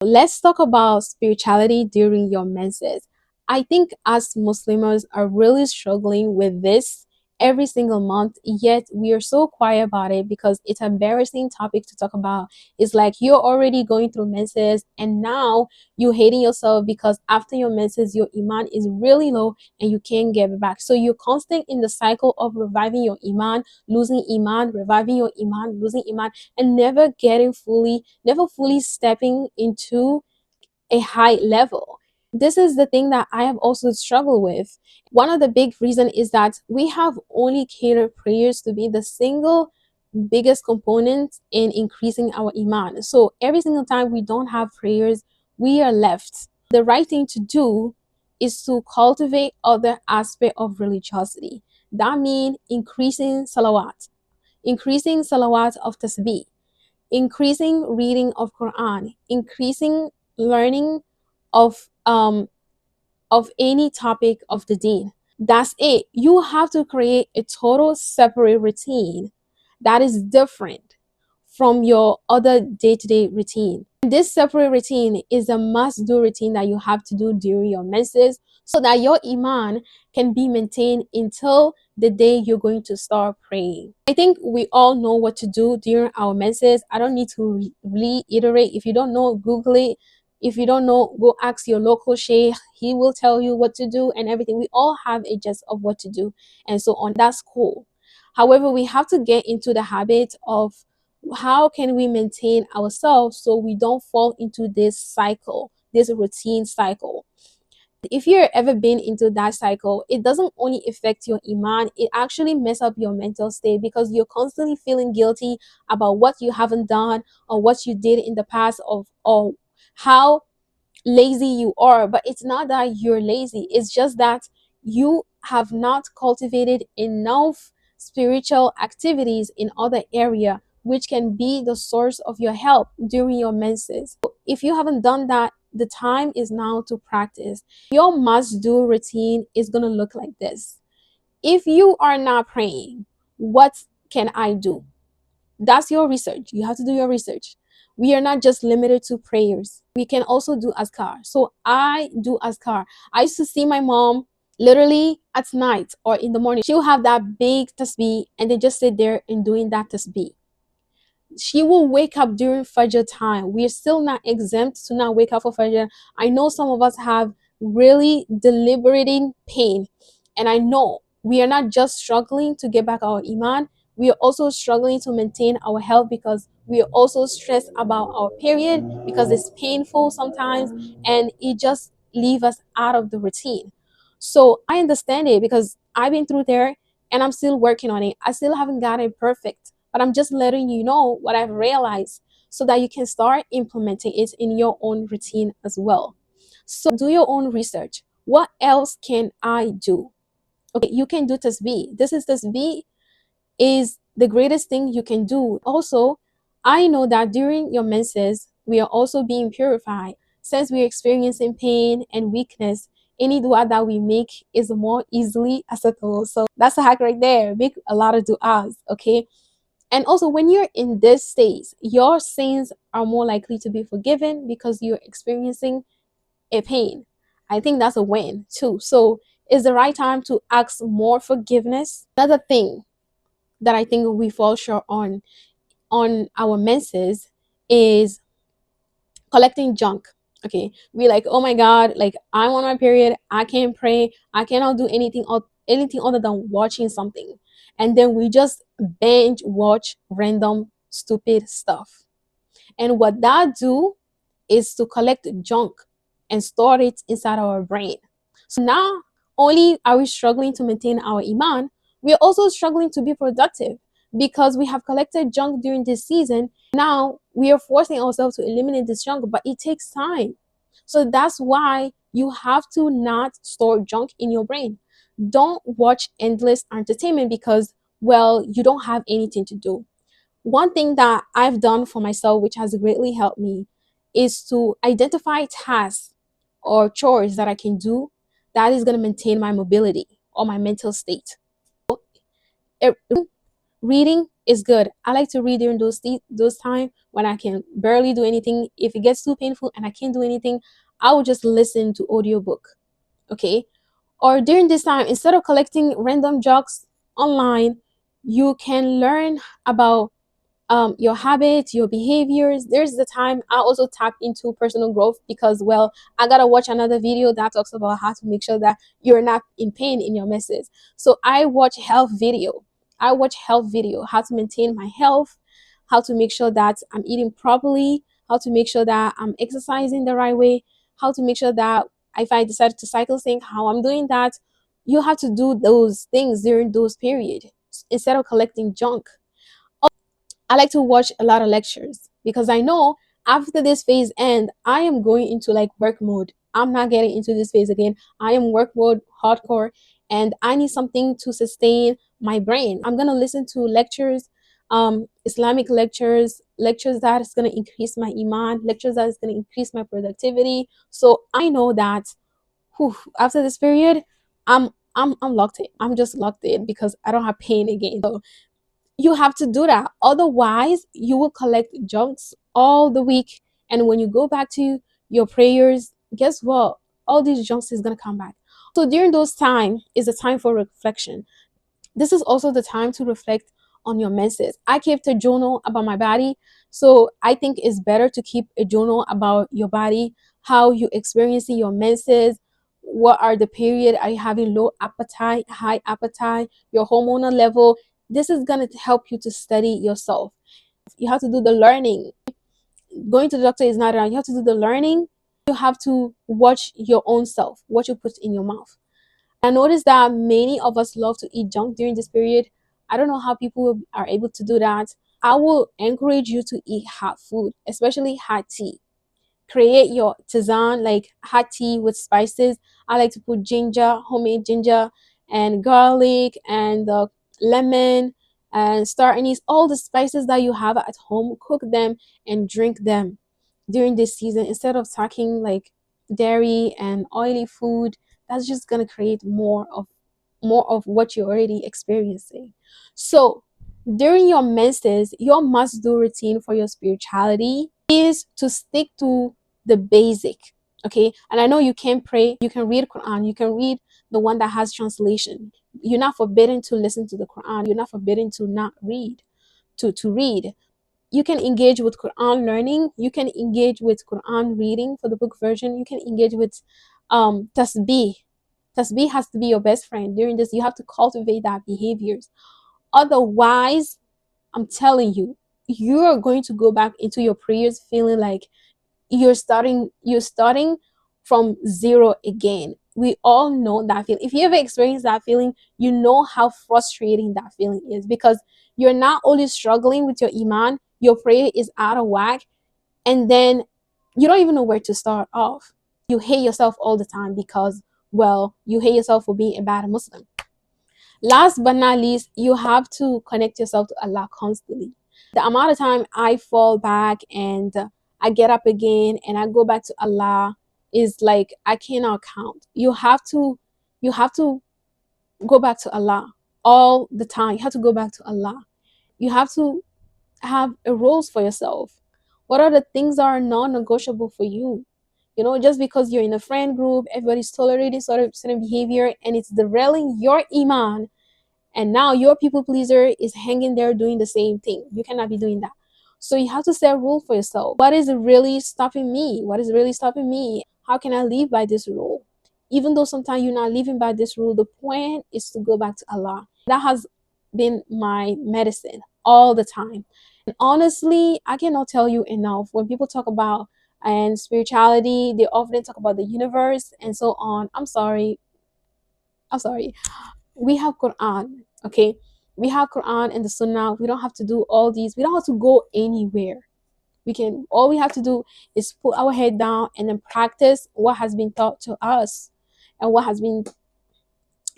Let's talk about spirituality during your menses. I think as Muslims are really struggling with this every single month, yet we are so quiet about it because it's an embarrassing topic to talk about. It's like you're already going through menses and now you hating yourself because after your menses your iman is really low and you can't get it back. So you're constant in the cycle of reviving your iman, losing iman, reviving your iman, losing iman, and never fully stepping into a high level. This is the thing that I have also struggled with. One of the big reason is that we have only catered prayers to be the single biggest component in increasing our iman. So every single time we don't have prayers, we are left. The right thing to do is to cultivate other aspect of religiosity. That means increasing salawat of tasbih, increasing reading of Quran, increasing learning of any topic of the deen. That's it. You have to create a total separate routine that is different from your other day-to-day routine. This separate routine is a must-do routine that you have to do during your menses so that your iman can be maintained until the day you're going to start praying. I think we all know what to do during our menses. I don't need to reiterate. If you don't know, Google it. If you don't know, go ask your local sheikh. He will tell you what to do and everything. We all have a gist of what to do and so on. That's cool. However, we have to get into the habit of how can we maintain ourselves so we don't fall into this cycle, this routine cycle. If you've ever been into that cycle, it doesn't only affect your iman, it actually mess up your mental state because you're constantly feeling guilty about what you haven't done or what you did in the past of or how lazy you are. But it's not that you're lazy, it's just that you have not cultivated enough spiritual activities in other area which can be the source of your help during your menses. If you haven't done that, the time is now to practice. Your must do routine is going to look like this. If you are not praying, what can I do? That's your research. You have to do your research. We are not just limited to prayers. We can also do azkar. So I do azkar. I used to see my mom literally at night or in the morning. She'll have that big tasbih and they just sit there and doing that tasbih. She will wake up during Fajr time. We are still not exempt to not wake up for Fajr. I know some of us have really deliberating pain. And I know we are not just struggling to get back our Iman, we are also struggling to maintain our health because we are also stressed about our period because it's painful sometimes and it just leaves us out of the routine. So I understand it because I've been through there and I'm still working on it. I still haven't got it perfect, but I'm just letting you know what I've realized so that you can start implementing it in your own routine as well. So do your own research. What else can I do? Okay, you can do tasbih. This is tasbih is the greatest thing you can do. Also, I know that during your menses, we are also being purified. Since we're experiencing pain and weakness, any dua that we make is more easily acceptable. So that's a hack right there. Make a lot of duas, okay? And also, when you're in this stage, your sins are more likely to be forgiven because you're experiencing a pain. I think that's a win too. So, it's the right time to ask more forgiveness. Another thing that I think we fall short on our menses is collecting junk. Okay, we like, oh my god, like I'm on my period, I can't pray, I cannot do anything other than watching something, and then we just binge watch random stupid stuff. And what that do is to collect junk and store it inside our brain. So now, only are we struggling to maintain our iman, we are also struggling to be productive because we have collected junk during this season. Now we are forcing ourselves to eliminate this junk, but it takes time. So that's why you have to not store junk in your brain. Don't watch endless entertainment because, well, you don't have anything to do. One thing that I've done for myself, which has greatly helped me, is to identify tasks or chores that I can do that is going to maintain my mobility or my mental state. reading is good. I like to read during those time when I can barely do anything. If it gets too painful and I can't do anything, I will just listen to audiobook. Okay. Or during this time, instead of collecting random jokes online, you can learn about your habits, your behaviors. There's the time I also tap into personal growth because, well, I gotta watch another video that talks about how to make sure that you're not in pain in your messes. So I watch health video. I watch health video, how to maintain my health, how to make sure that I'm eating properly, how to make sure that I'm exercising the right way, how to make sure that if I decide to cycle sync, how I'm doing that. You have to do those things during those periods instead of collecting junk. I like to watch a lot of lectures because I know after this phase end, I am going into like work mode. I'm not getting into this phase again. I am work mode hardcore and I need something to sustain my brain. I'm gonna listen to lectures, Islamic lectures, lectures that is gonna increase my iman, lectures that is gonna increase my productivity. So I know that whew, after this period, I'm locked in. I'm just locked in because I don't have pain again. So you have to do that. Otherwise, you will collect junks all the week. And when you go back to your prayers, guess what? All these junks is gonna come back. So during those time is a time for reflection. This is also the time to reflect on your menses. I kept a journal about my body. So I think it's better to keep a journal about your body, how you experiencing your menses, what are the period, are you having low appetite, high appetite, your hormonal level. This is going to help you to study yourself. You have to do the learning. Going to the doctor is not enough. You have to do the learning. You have to watch your own self, what you put in your mouth. I noticed that many of us love to eat junk during this period. I don't know how people are able to do that. I will encourage you to eat hot food, especially hot tea. Create your tisane, like hot tea with spices. I like to put ginger, homemade ginger, and garlic, and lemon, and star anise, all the spices that you have at home. Cook them and drink them during this season instead of taking like dairy and oily food. That's just gonna create more of what you're already experiencing. So during your menses, your must do routine for your spirituality is to stick to the basic. Okay. And I know you can pray, you can read Quran, you can read the one that has translation. You're not forbidden to listen to the Quran, you're not forbidden to not read, to read. You can engage with Quran learning, you can engage with Quran reading for the book version, you can engage with tasbih. Tasbih has to be your best friend during this. You have to cultivate that behaviors. Otherwise, I'm telling you, you are going to go back into your prayers feeling like you're starting from zero again. We all know that feeling. If you ever experienced that feeling, you know how frustrating that feeling is because you're not only struggling with your iman, your prayer is out of whack, and then you don't even know where to start off. You hate yourself all the time because, well, you hate yourself for being a bad Muslim. Last but not least, you have to connect yourself to Allah constantly. The amount of time I fall back and I get up again and I go back to Allah is like I cannot count. You have to go back to Allah all the time. You have to go back to Allah. You have to have a rules for yourself. What are the things that are non-negotiable for you? You know, just because you're in a friend group, everybody's tolerating sort of certain behavior and it's derailing your iman, and now your people pleaser is hanging there doing the same thing. You cannot be doing that. So you have to set a rule for yourself. What is really stopping me? What is really stopping me? How can I live by this rule? Even though sometimes you're not living by this rule, the point is to go back to Allah. That has been my medicine all the time. And honestly, I cannot tell you enough. When people talk about and spirituality, they often talk about the universe and so on. I'm sorry. I'm sorry. We have Quran, okay? We have Quran and the Sunnah. We don't have to do all these. We don't have to go anywhere. All we have to do is put our head down and then practice what has been taught to us and what has been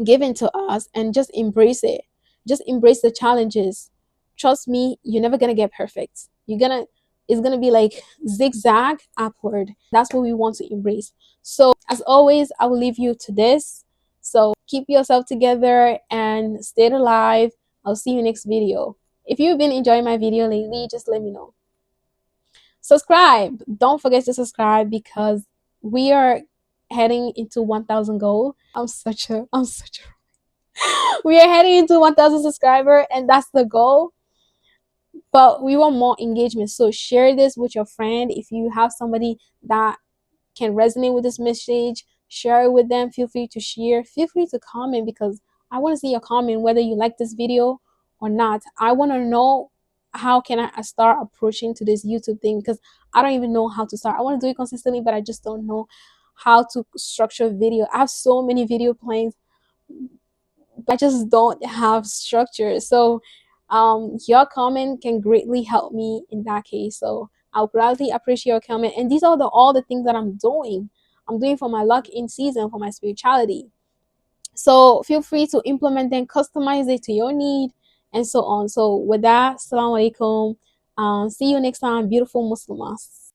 given to us and just embrace it. Just embrace the challenges. Trust me, you're never gonna get perfect. It's gonna be like zigzag upward. That's what we want to embrace. So as always, I will leave you to this. So keep yourself together and stay alive. I'll see you next video. If you've been enjoying my video lately, just let me know. Subscribe. Don't forget to subscribe because we are heading into 1,000 goal. We are heading into 1,000 subscriber, and that's the goal. But we want more engagement. So share this with your friend. If you have somebody that can resonate with this message, share it with them. Feel free to share. Feel free to comment because I want to see your comment whether you like this video or not. I want to know how can I start approaching to this YouTube thing because I don't even know how to start. I want to do it consistently, but I just don't know how to structure video. I have so many video plans, but I just don't have structure. So your comment can greatly help me in that case. So I'll gladly appreciate your comment. And these are all the things that I'm doing. I'm doing for my luck in season, for my spirituality. So feel free to implement them, customize it to your need, and so on. So with that, assalamu alaikum. See you next time, beautiful Muslims.